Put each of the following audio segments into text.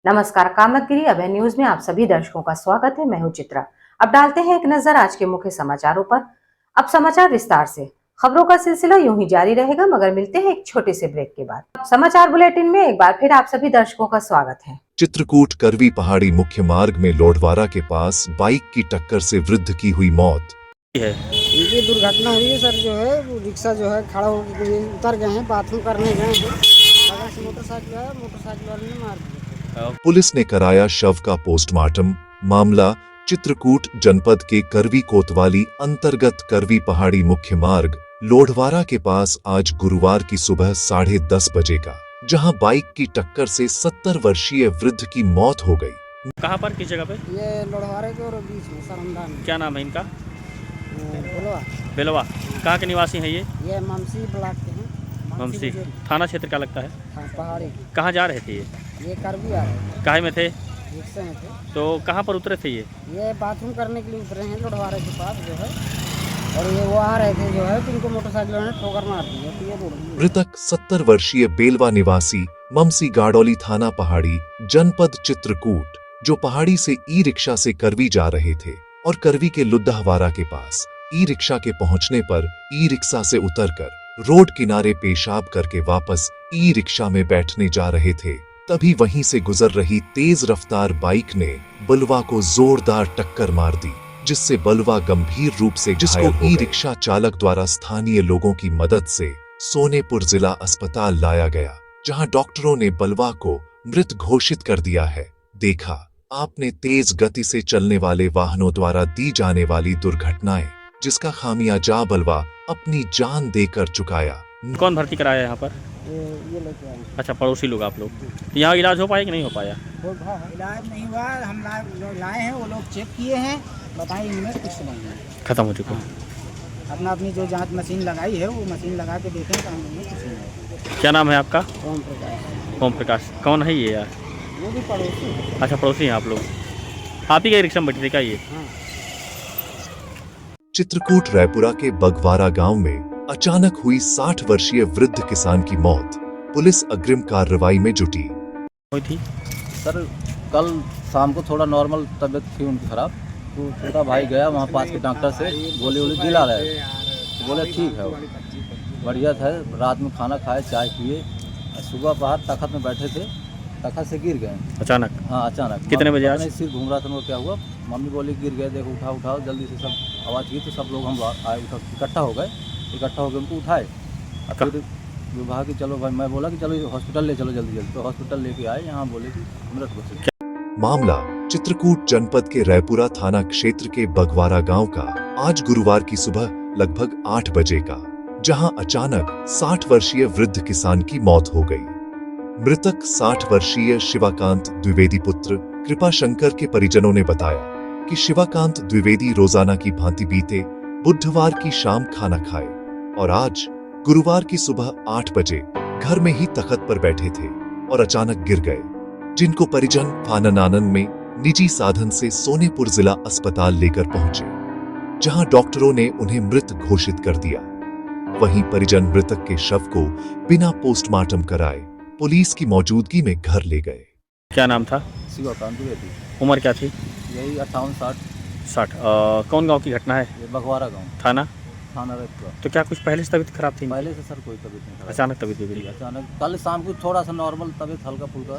नमस्कार, कामतगिरी अभय न्यूज में आप सभी दर्शकों का स्वागत है। मैं हूं चित्रा। अब डालते हैं एक नजर आज के मुख्य समाचारों पर। अब समाचार विस्तार से। खबरों का सिलसिला यूं ही जारी रहेगा, मगर मिलते हैं एक छोटे से ब्रेक के बाद। समाचार बुलेटिन में एक बार फिर आप सभी दर्शकों का स्वागत है। चित्रकूट करवी पहाड़ी मुख्य मार्ग में लोढ़वारा के पास बाइक की टक्कर से वृद्ध की हुई मौत। ये दुर्घटना हुई है सर। जो है वो रिक्शा जो है खड़ा होकर उतर गए हैं, बाथरूम करने गए हैं, बगल से मोटरसाइकिल आया, मोटरसाइकिल वाले ने मार दिया। पुलिस ने कराया शव का पोस्टमार्टम। मामला चित्रकूट जनपद के करवी कोतवाली अंतर्गत करवी पहाड़ी मुख्य मार्ग लोढ़वारा के पास आज गुरुवार की सुबह 10:30 बजे का, जहां बाइक की टक्कर से 70 वर्षीय वृद्ध की मौत हो गई। कहाँ पर, किस जगह पे? ये लोढ़वारे के और बीच में सरमदा में। क्या नाम है इनका? बेलवा। बेलवा। कहाँ के निवासी हैं ये? ममसी ब्लॉक के हैं। ममसी थाना क्षेत्र का लगता है। हाँ, पहाड़ी। कहाँ जा रहे थे ये करवी आ रहे थे। काहे में थे? रिक्शे में थे। तो कहाँ पर उतरे थे ये बाथरूम करने के लिए उतरे हैं लोढ़वारे के पास जो है, और ये वो आ रहे थे जो है, तो इनको मोटरसाइकिल ने ठोकर मार दी है। तो ये मृतक 70 वर्षीय बेलवा निवासी ममसी गाड़ौली थाना पहाड़ी जनपद चित्रकूट, जो पहाड़ी से ई रिक्शा से करवी जा रहे थे और करवी के लुद्धावारा के पास ई रिक्शा के पहुंचने पर ई रिक्शा से उतरकर रोड किनारे पेशाब करके वापस ई रिक्शा में बैठने जा रहे थे। तभी वहीं से गुजर रही तेज रफ्तार बाइक ने बलवा को जोरदार टक्कर मार दी, जिससे बलवा गंभीर रूप से जिसको ई रिक्शा चालक द्वारा स्थानीय लोगों की मदद से सोनेपुर जिला अस्पताल लाया गया, जहां डॉक्टरों ने बलवा को मृत घोषित कर दिया है। देखा आपने तेज गति से चलने वाले वाहनों द्वारा दी जाने वाली दुर्घटनाएं, जिसका खामियाजा बलवा अपनी जान देकर चुकाया। कौन भर्ती कराया यहाँ पर? ये लेके आए। अच्छा, पड़ोसी लोग आप लोग। यहाँ इलाज हो पाया कि नहीं हो पाया? इलाज नहीं हुआ। हम लाए हैं, वो लोग चेक किए हैं, बताएं इनमें कुछ नहीं है, खत्म हो चुका। अपना अपनी जो जांच मशीन लगाई है वो मशीन लगा के देखें तो हमें कुछ नहीं है। क्या नाम है आपका? ओम प्रकाश। ओम प्रकाश। कौन है ये यार? वो भी पड़ोसी है। अच्छा, पड़ोसी हैं आप लोग। आप ही का रिक्शा में बैठे थे क्या ये? हाँ। चित्रकूट रायपुरा के बगवारा गांव में अचानक हुई 60 वर्षीय वृद्ध किसान की मौत। पुलिस अग्रिम कार्रवाई में जुटी हुई थी। सर कल शाम को थोड़ा नॉर्मल तबीयत थी उनकी खराब, तो छोटा भाई गया वहाँ पास के डॉक्टर से, गोली वोली दिला रहे, तो बोले ठीक है, वो बढ़िया था। रात में खाना खाए, चाय पिए, सुबह बाहर तखत में बैठे थे, तखत से गिर गए अचानक। हाँ अचानक। कितने बजे आज? सिर घूम रहा था, उनको क्या हुआ, मम्मी बोली गिर गए, देखो उठाओ जल्दी से। सब आवाज़ की तो सब लोग हम आए, इकट्ठा हो गए उनको उठाए। और फिर विभाग की चलो भाई, मैं बोला कि चलो हॉस्पिटल ले चलो जल्दी, तो हॉस्पिटल लेके आए, यहाँ बोले कि मृत घोषित। मामला चित्रकूट जनपद के रायपुरा थाना क्षेत्र के बगवारा गांव का आज गुरुवार की सुबह लगभग 8 बजे का, जहां अचानक 60 वर्षीय वृद्ध किसान की मौत हो गई। मृतक 60 वर्षीय शिवाकांत द्विवेदी पुत्र कृपा शंकर के परिजनों ने बताया कि शिवाकांत द्विवेदी रोजाना की भांति बीते बुधवार की शाम खाना खाए और आज गुरुवार की सुबह 8 बजे घर में ही तखत पर बैठे थे और अचानक गिर गए, जिनको परिजन फाननानन में निजी साधन से सोनेपुर जिला अस्पताल लेकर पहुंचे, जहां डॉक्टरों ने उन्हें मृत घोषित कर दिया। वहीं परिजन मृतक के शव को बिना पोस्टमार्टम कराए पुलिस की मौजूदगी में घर ले गए। क्या नाम था? शिवाकांत द्विवेदी। उम्र क्या थी? यही 58-60। 60। कौन गांव की घटना है? ये बगवारा गाँव, थाना रायपुरा। तो क्या कुछ पहले से तबीयत खराब थी? पहले से सर कोई तबीयत नहीं खराब। अचानक तबीयत बिगड़ी? अचानक कल शाम को थोड़ा सा नॉर्मल तबीयत, हल्का फुल्का,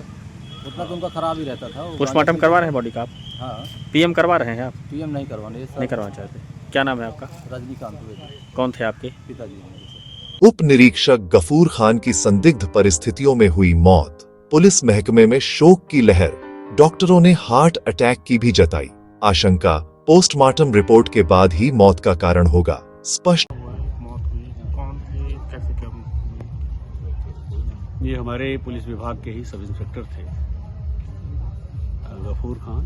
उतना तो उनका खराब ही रहता था। पोस्टमार्टम करवा रहे हैं बॉडी का आप? हाँ। पीएम करवा रहे हैं आप? पीएम नहीं करवाने, नहीं करवाना चाहते? क्या नाम है आपका? रजनीकांत द्विवेदी। कौन थे आपके? पिताजी। उप निरीक्षक गफूर खान की संदिग्ध परिस्थितियों में हुई मौत। पुलिस महकमे में शोक की लहर। डॉक्टरों ने हार्ट अटैक की भी जताई। आशंका पोस्टमार्टम रिपोर्ट के बाद ही मौत का कारण होगा स्पष्ट। ये हमारे पुलिस विभाग के ही सब इंस्पेक्टर थे, गफूर खान।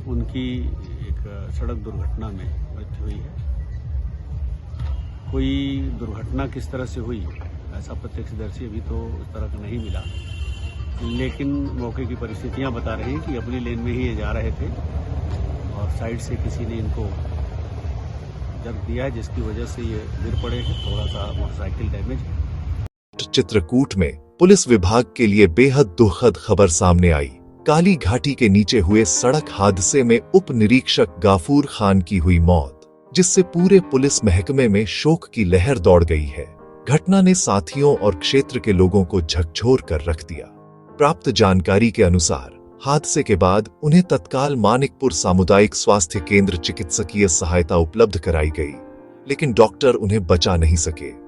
उनकी एक सड़क दुर्घटना में मृत्यु हुई है। कोई दुर्घटना किस तरह से हुई ऐसा प्रत्यक्षदर्शी अभी तो इस तरह का नहीं मिला, लेकिन मौके की परिस्थितियां बता रही हैं कि अपनी लेन में ही ये जा रहे थे और साइड से किसी ने इनको जब दिया है, जिसकी वजह से ये गिर पड़े हैं। थोड़ा सा मोटरसाइकिल डैमेज है। चित्रकूट में पुलिस विभाग के लिए बेहद दुखद खबर सामने आई। काली घाटी के नीचे हुए सड़क हादसे में उप निरीक्षक गाफूर खान की हुई मौत, जिससे पूरे पुलिस महकमे में शोक की लहर दौड़ गई है। घटना ने साथियों और क्षेत्र के लोगों को झकझोर कर रख दिया। प्राप्त जानकारी के अनुसार हादसे के बाद उन्हें तत्काल मानिकपुर सामुदायिक स्वास्थ्य केंद्र चिकित्सकीय सहायता उपलब्ध कराई गई, लेकिन डॉक्टर उन्हें बचा नहीं सके।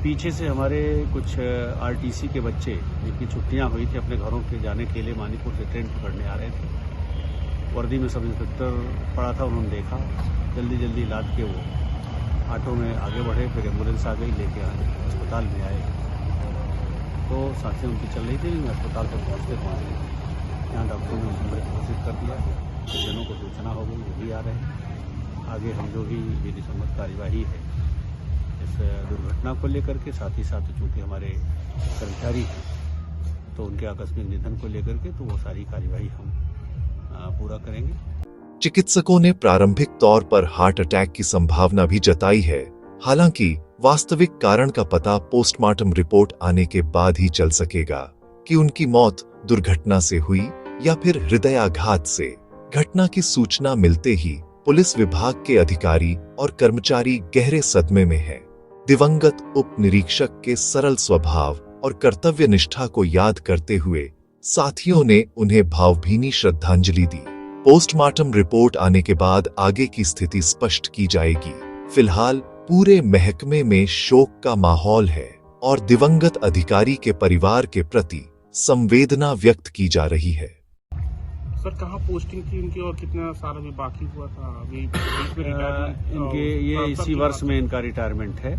पीछे से हमारे कुछ आरटीसी के बच्चे जिनकी छुट्टियां हुई थी अपने घरों के जाने के लिए मानिकपुर से ट्रेन पकड़ने आ रहे थे। वर्दी में सब इंस्पेक्टर पड़ा था, उन्होंने देखा, जल्दी जल्दी लाद के वो ऑटो में आगे बढ़े, फिर एम्बुलेंस आ गई, लेके अस्पताल में आए। तो सांसें उनकी चल रही थी, लेकिन अस्पताल तक पहुँचते यहाँ डॉक्टरों ने उन्हें घोषित कर दिया। जनों को सूचना हो गई, वो भी आ रहे हैं। आगे हम जो भी विधि सम्मत कार्यवाही है इस दुर्घटना को लेकर के, साथ ही साथ चूँकि हमारे कर्मचारी हैं तो उनके आकस्मिक निधन को लेकर के, तो वो सारी कार्यवाही हम पूरा करेंगे। चिकित्सकों ने प्रारंभिक तौर पर हार्ट अटैक की संभावना भी जताई है। हालांकि वास्तविक कारण का पता पोस्टमार्टम रिपोर्ट आने के बाद ही चल सकेगा कि उनकी मौत दुर्घटना से हुई या फिर हृदयाघात से। घटना की सूचना मिलते ही पुलिस विभाग के अधिकारी और कर्मचारी गहरे सदमे में हैं। दिवंगत उप निरीक्षक के सरल स्वभाव और कर्तव्य निष्ठा को याद करते हुए साथियों ने उन्हें भावभीनी श्रद्धांजलि दी। पोस्टमार्टम रिपोर्ट आने के बाद आगे की स्थिति स्पष्ट की जाएगी। फिलहाल पूरे महकमे में शोक का माहौल है और दिवंगत अधिकारी के परिवार के प्रति संवेदना व्यक्त की जा रही है। सर कहाँ पोस्टिंग थी इनकी और कितना साल अभी बाकी हुआ था? अभी इनके ये इसी वर्ष में इनका रिटायरमेंट है,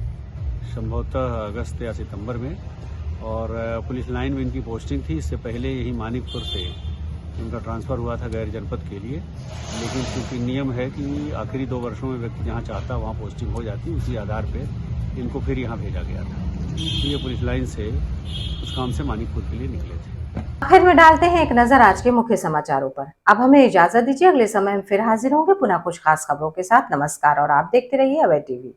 संभवतः अगस्त या सितंबर में। और पुलिस लाइन में इनकी पोस्टिंग थी। इससे पहले यही मानिकपुर से इनका ट्रांसफ़र हुआ था गैर जनपद के लिए, लेकिन चूँकि नियम है कि आखिरी 2 वर्षों में व्यक्ति जहाँ चाहता वहाँ पोस्टिंग हो जाती, उसी आधार पर इनको फिर यहाँ भेजा गया था। तो ये पुलिस लाइन से उस काम से मानिकपुर के लिए निकले थे। आखिर में डालते हैं एक नजर आज के मुख्य समाचारों पर। अब हमें इजाजत दीजिए, अगले समय हम फिर हाजिर होंगे पुनः कुछ खास खबरों के साथ। नमस्कार और आप देखते रहिए अवध टीवी।